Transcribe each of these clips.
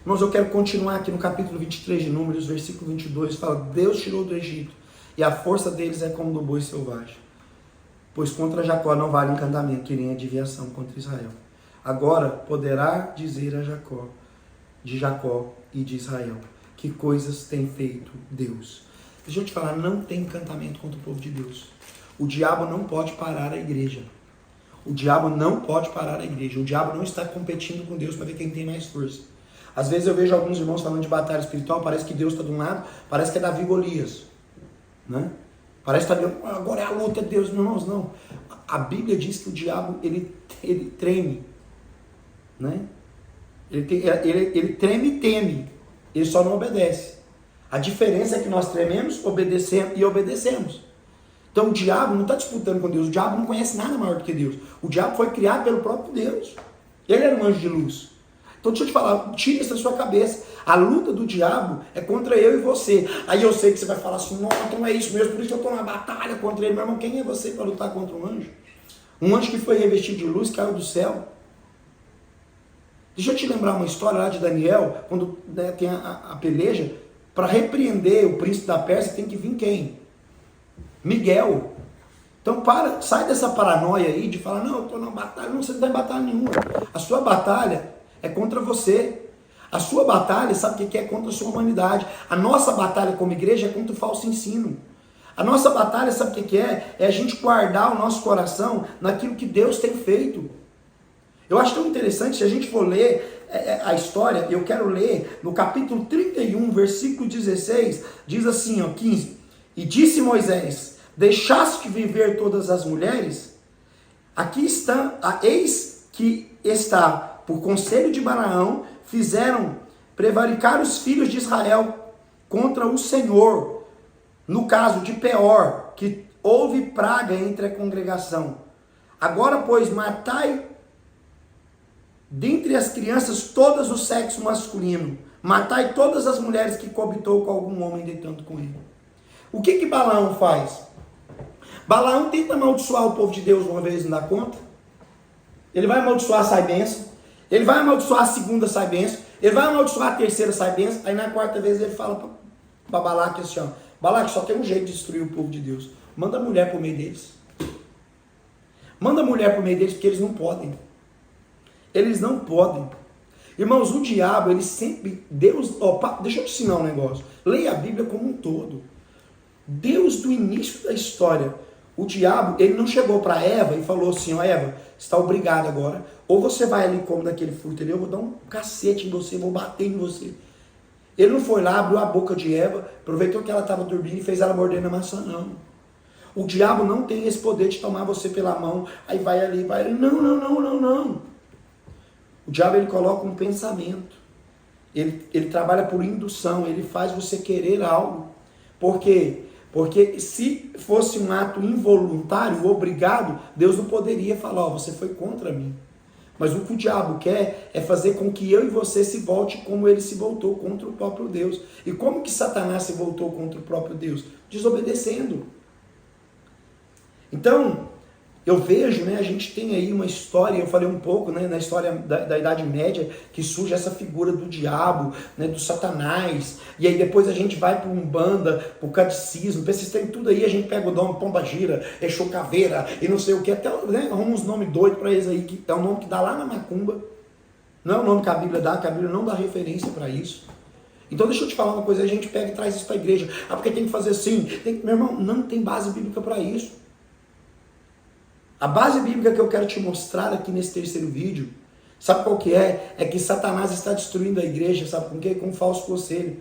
Irmãos, eu quero continuar aqui no capítulo 23 de Números, versículo 22, fala: Deus tirou do Egito, e a força deles é como do boi selvagem. Pois contra Jacó não vale encantamento, nem adivinhação contra Israel. Agora poderá dizer a Jacó, de Jacó e de Israel, que coisas tem feito Deus. Deixa eu te falar, não tem encantamento contra o povo de Deus. O diabo não pode parar a igreja. O diabo não pode parar a igreja. O diabo não está competindo com Deus para ver quem tem mais força. Às vezes eu vejo alguns irmãos falando de batalha espiritual, parece que Deus está de um lado, parece que é Davi e Golias, né? Parece que está agora é a luta de Deus. Irmãos, não. A Bíblia diz que o diabo, ele treme, né? Ele treme e teme, ele só não obedece. A diferença é que nós trememos, obedecemos. Então o diabo não está disputando com Deus, o diabo não conhece nada maior do que Deus. O diabo foi criado pelo próprio Deus. Ele era um anjo de luz. Então deixa eu te falar, tira isso da sua cabeça. A luta do diabo é contra eu e você. Aí eu sei que você vai falar assim, não, então é isso mesmo, por isso que eu estou na batalha contra ele. Meu irmão, quem é você para lutar contra um anjo? Um anjo que foi revestido de luz, caiu do céu. Deixa eu te lembrar uma história lá de Daniel, quando tem a peleja, para repreender o príncipe da Pérsia tem que vir quem? Miguel. Então sai dessa paranoia aí de falar, não, eu estou na batalha. Não, você não está em batalha nenhuma. A sua batalha é contra você. A sua batalha, sabe o que é? Contra a sua humanidade. A nossa batalha como igreja é contra o falso ensino. A nossa batalha, sabe o que é? É a gente guardar o nosso coração naquilo que Deus tem feito. Eu acho tão interessante, se a gente for ler a história, eu quero ler no capítulo 31, versículo 16, diz assim, 15. E disse Moisés, deixaste de viver todas as mulheres? Aqui está, eis que está, por conselho de Balaão, fizeram prevaricar os filhos de Israel contra o Senhor. No caso de Peor, que houve praga entre a congregação. Agora, pois, matai dentre as crianças todas o sexo masculino. Matai todas as mulheres que coabitou com algum homem deitando com ele. O que Balaão faz? Balaão tenta amaldiçoar o povo de Deus uma vez, não dá conta. Ele vai amaldiçoar, sai bênção. Ele vai amaldiçoar a segunda, sai bênção. Ele vai amaldiçoar a terceira, sai bênção. Aí na quarta vez ele fala para Balaque assim, Balaque, só tem um jeito de destruir o povo de Deus. Manda a mulher por meio deles. Manda a mulher por meio deles, porque eles não podem. Eles não podem. Irmãos, o diabo, ele sempre... Deus... deixa eu te ensinar um negócio. Leia a Bíblia como um todo. Deus, do início da história, o diabo, ele não chegou para Eva e falou assim, Eva, você está obrigada agora, ou você vai ali como daquele fruto ali, eu vou dar um cacete em você, vou bater em você. Ele não foi lá, abriu a boca de Eva, aproveitou que ela estava dormindo e fez ela morder na maçã, não. O diabo não tem esse poder de tomar você pela mão, aí vai ali, vai ali. Não. O diabo, ele coloca um pensamento. Ele trabalha por indução, ele faz você querer algo. Por quê? Porque se fosse um ato involuntário, obrigado, Deus não poderia falar, você foi contra mim. Mas o que o diabo quer é fazer com que eu e você se volte como ele se voltou contra o próprio Deus. E como que Satanás se voltou contra o próprio Deus? Desobedecendo. Então, eu vejo, a gente tem aí uma história, eu falei um pouco, na história da Idade Média, que surge essa figura do diabo, do Satanás, e aí depois a gente vai para o Umbanda, para o Catecismo, vocês têm tudo aí, a gente pega o nome Pomba Gira, Exu Caveira, e não sei o que, até arruma uns nomes doidos para eles aí, que é um nome que dá lá na macumba, não é o nome que a Bíblia dá, que a Bíblia não dá referência para isso. Então deixa eu te falar uma coisa, a gente pega e traz isso para a igreja, porque tem que fazer assim, meu irmão, não tem base bíblica para isso. A base bíblica que eu quero te mostrar aqui nesse terceiro vídeo, sabe qual que é? É que Satanás está destruindo a igreja, sabe com quê? Com um falso conselho.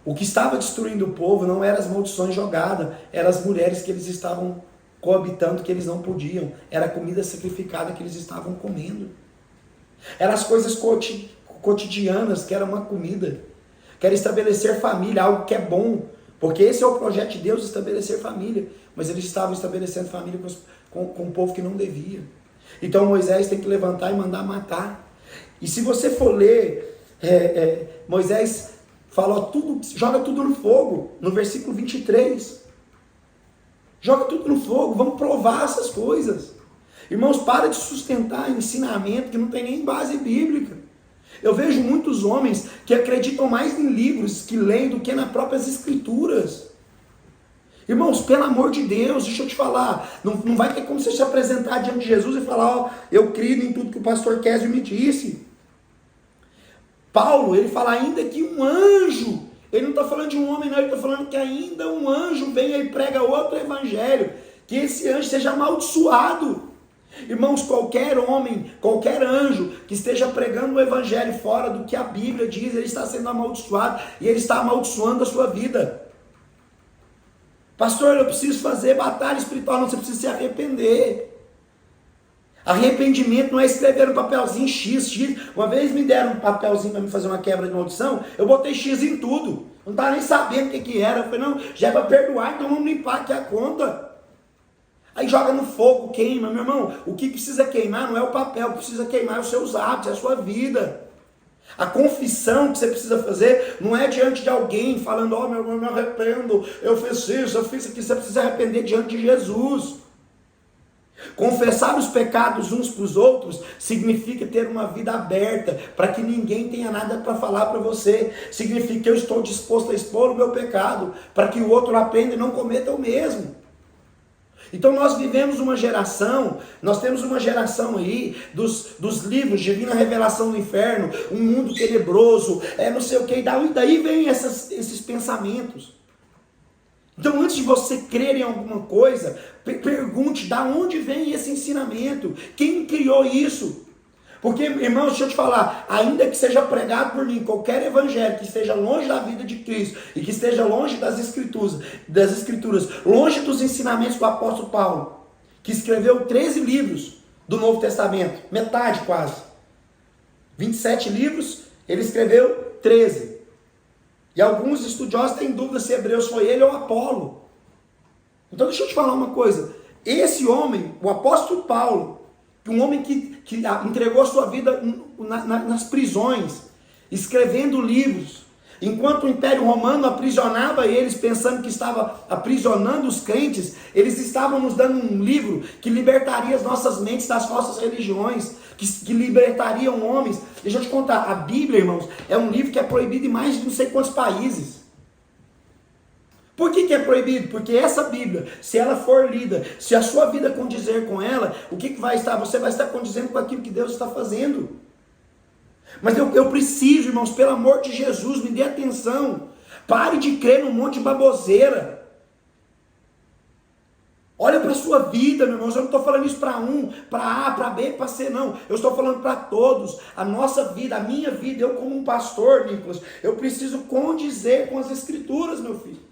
O que estava destruindo o povo não eram as maldições jogadas, eram as mulheres que eles estavam coabitando, que eles não podiam. Era a comida sacrificada que eles estavam comendo. Eram as coisas cotidianas, que era uma comida. Que era estabelecer família, algo que é bom. Porque esse é o projeto de Deus, estabelecer família. Mas eles estavam estabelecendo família com um povo que não devia. Então Moisés tem que levantar e mandar matar. E se você for ler, Moisés fala, joga tudo no fogo, no versículo 23. Joga tudo no fogo, vamos provar essas coisas. Irmãos, para de sustentar ensinamento que não tem nem base bíblica. Eu vejo muitos homens que acreditam mais em livros que leem do que nas próprias escrituras. Irmãos, pelo amor de Deus, deixa eu te falar, não vai ter como você se apresentar diante de Jesus e falar, ó, eu creio em tudo que o pastor Késio me disse. Paulo, ele fala ainda que um anjo, ele não está falando de um homem não, ele está falando que ainda um anjo venha e prega outro evangelho, que esse anjo seja amaldiçoado. Irmãos, qualquer homem, qualquer anjo que esteja pregando o evangelho fora do que a Bíblia diz, ele está sendo amaldiçoado e ele está amaldiçoando a sua vida. Pastor, eu preciso fazer batalha espiritual. Não, você precisa se arrepender. Arrependimento não é escrever um papelzinho X. Uma vez me deram um papelzinho para me fazer uma quebra de maldição, eu botei X em tudo. Não estava nem sabendo o que era. Eu falei, não, já é para perdoar, então vamos limpar aqui a conta. Aí joga no fogo, queima. Meu irmão, o que precisa queimar não é o papel, o que precisa queimar é os seus hábitos, é a sua vida. A confissão que você precisa fazer não é diante de alguém falando, ó, meu irmão, eu me arrependo, eu fiz isso, eu fiz aquilo. Você precisa arrepender diante de Jesus. Confessar os pecados uns para os outros significa ter uma vida aberta, para que ninguém tenha nada para falar para você. Significa que eu estou disposto a expor o meu pecado, para que o outro aprenda e não cometa o mesmo. Então nós vivemos uma geração, nós temos uma geração aí dos livros, Divina Revelação do Inferno, um mundo tenebroso, não sei o que, e daí vem esses pensamentos. Então antes de você crer em alguma coisa, pergunte de onde vem esse ensinamento, quem criou isso? Porque, irmãos, deixa eu te falar, ainda que seja pregado por mim qualquer evangelho que esteja longe da vida de Cristo e que esteja longe das escrituras, longe dos ensinamentos do apóstolo Paulo, que escreveu 13 livros do Novo Testamento, metade quase, 27 livros, ele escreveu 13. E alguns estudiosos têm dúvida se Hebreus foi ele ou Apolo. Então deixa eu te falar uma coisa, esse homem, o apóstolo Paulo, um homem que entregou a sua vida nas prisões, escrevendo livros, enquanto o Império Romano aprisionava eles, pensando que estava aprisionando os crentes, eles estavam nos dando um livro que libertaria as nossas mentes das falsas religiões, que libertariam homens. Deixa eu te contar, a Bíblia, irmãos, é um livro que é proibido em mais de não sei quantos países. Por que é proibido? Porque essa Bíblia, se ela for lida, se a sua vida condizer com ela, o que vai estar? Você vai estar condizendo com aquilo que Deus está fazendo. Mas eu preciso, irmãos, pelo amor de Jesus, me dê atenção. Pare de crer num monte de baboseira. Olha para a sua vida, meu irmão. Eu não estou falando isso para um, para A, para B, para C, não. Eu estou falando para todos. A nossa vida, a minha vida, eu como um pastor, Nicolas, eu preciso condizer com as Escrituras, meu filho.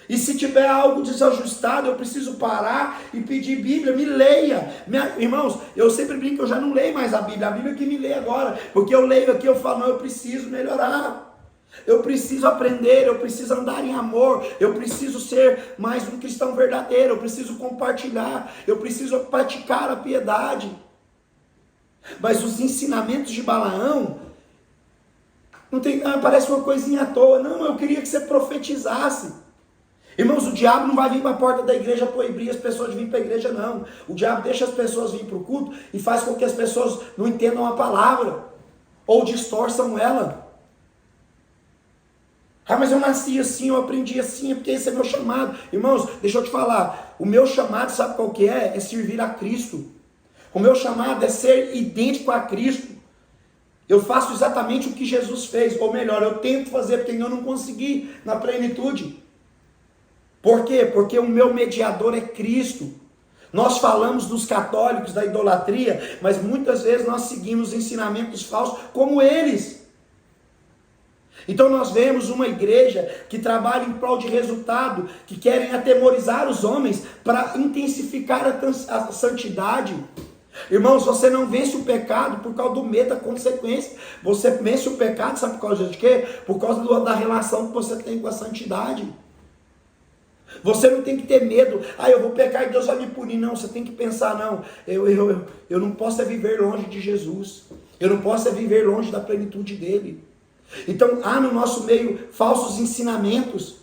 E se tiver algo desajustado, eu preciso parar e pedir Bíblia, me leia. Irmãos, eu sempre brinco que eu já não leio mais a Bíblia que me lê agora, porque eu leio aqui, eu falo, não, eu preciso melhorar, eu preciso aprender, eu preciso andar em amor, eu preciso ser mais um cristão verdadeiro, eu preciso compartilhar, eu preciso praticar a piedade. Mas os ensinamentos de Balaão, não tem, parece uma coisinha à toa, não, eu queria que você profetizasse. Irmãos, o diabo não vai vir para a porta da igreja proibir as pessoas de vir para a igreja, não. O diabo deixa as pessoas vir para o culto e faz com que as pessoas não entendam a palavra, ou distorçam ela. Ah, mas eu nasci assim, eu aprendi assim, porque esse é meu chamado. Irmãos, deixa eu te falar, o meu chamado, sabe qual que é? É servir a Cristo. O meu chamado é ser idêntico a Cristo. Eu faço exatamente o que Jesus fez, ou melhor, eu tento fazer, porque eu não consegui na plenitude. Por quê? Porque o meu mediador é Cristo. Nós falamos dos católicos, da idolatria, mas muitas vezes nós seguimos ensinamentos falsos como eles. Então nós vemos uma igreja que trabalha em prol de resultado, que querem atemorizar os homens para intensificar a santidade. Irmãos, você não vence o pecado por causa do medo da consequência. Você vence o pecado, sabe por causa de quê? Por causa da relação que você tem com a santidade. Você não tem que ter medo, eu vou pecar e Deus vai me punir. Não, você tem que pensar, não, eu não posso viver longe de Jesus, eu não posso viver longe da plenitude dele. Então há no nosso meio falsos ensinamentos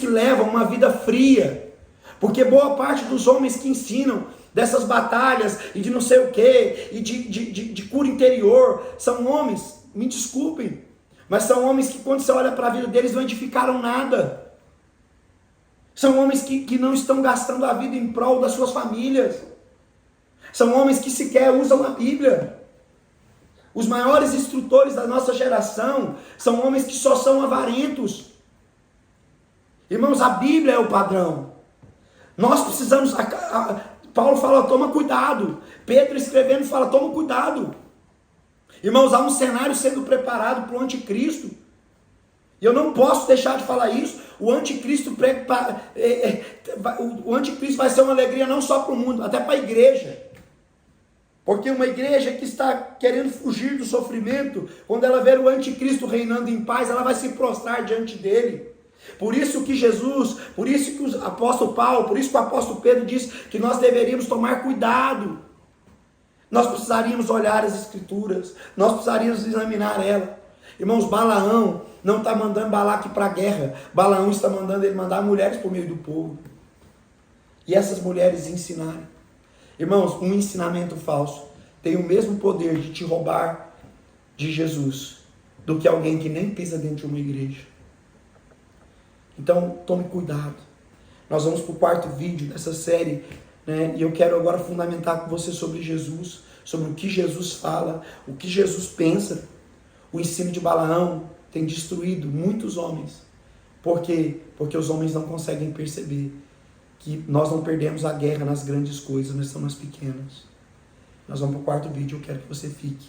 que levam uma vida fria, porque boa parte dos homens que ensinam dessas batalhas e de não sei o que, e de cura interior, são homens, me desculpem, mas são homens que quando você olha para a vida deles não edificaram nada. São homens que não estão gastando a vida em prol das suas famílias. São homens que sequer usam a Bíblia. Os maiores instrutores da nossa geração são homens que só são avarentos. Irmãos, a Bíblia é o padrão. Nós precisamos... Paulo fala, toma cuidado. Pedro escrevendo fala, toma cuidado. Irmãos, há um cenário sendo preparado para o anticristo. E eu não posso deixar de falar isso. O anticristo vai ser uma alegria não só para o mundo, até para a igreja. Porque uma igreja que está querendo fugir do sofrimento, quando ela ver o anticristo reinando em paz, ela vai se prostrar diante dele. Por isso que Jesus, por isso que o apóstolo Paulo, por isso que o apóstolo Pedro diz que nós deveríamos tomar cuidado. Nós precisaríamos olhar as escrituras, nós precisaríamos examinar ela. Irmãos, Balaão não está mandando Balaque para a guerra. Balaão está mandando ele mandar mulheres por meio do povo. E essas mulheres ensinarem. Irmãos, um ensinamento falso tem o mesmo poder de te roubar de Jesus do que alguém que nem pisa dentro de uma igreja. Então, tome cuidado. Nós vamos para o quarto vídeo dessa série, né? E eu quero agora fundamentar com você sobre Jesus, sobre o que Jesus fala, o que Jesus pensa. O ensino de Balaão tem destruído muitos homens. Por quê? Porque os homens não conseguem perceber que nós não perdemos a guerra nas grandes coisas, nós estamos nas pequenas. Nós vamos para o quarto vídeo, eu quero que você fique.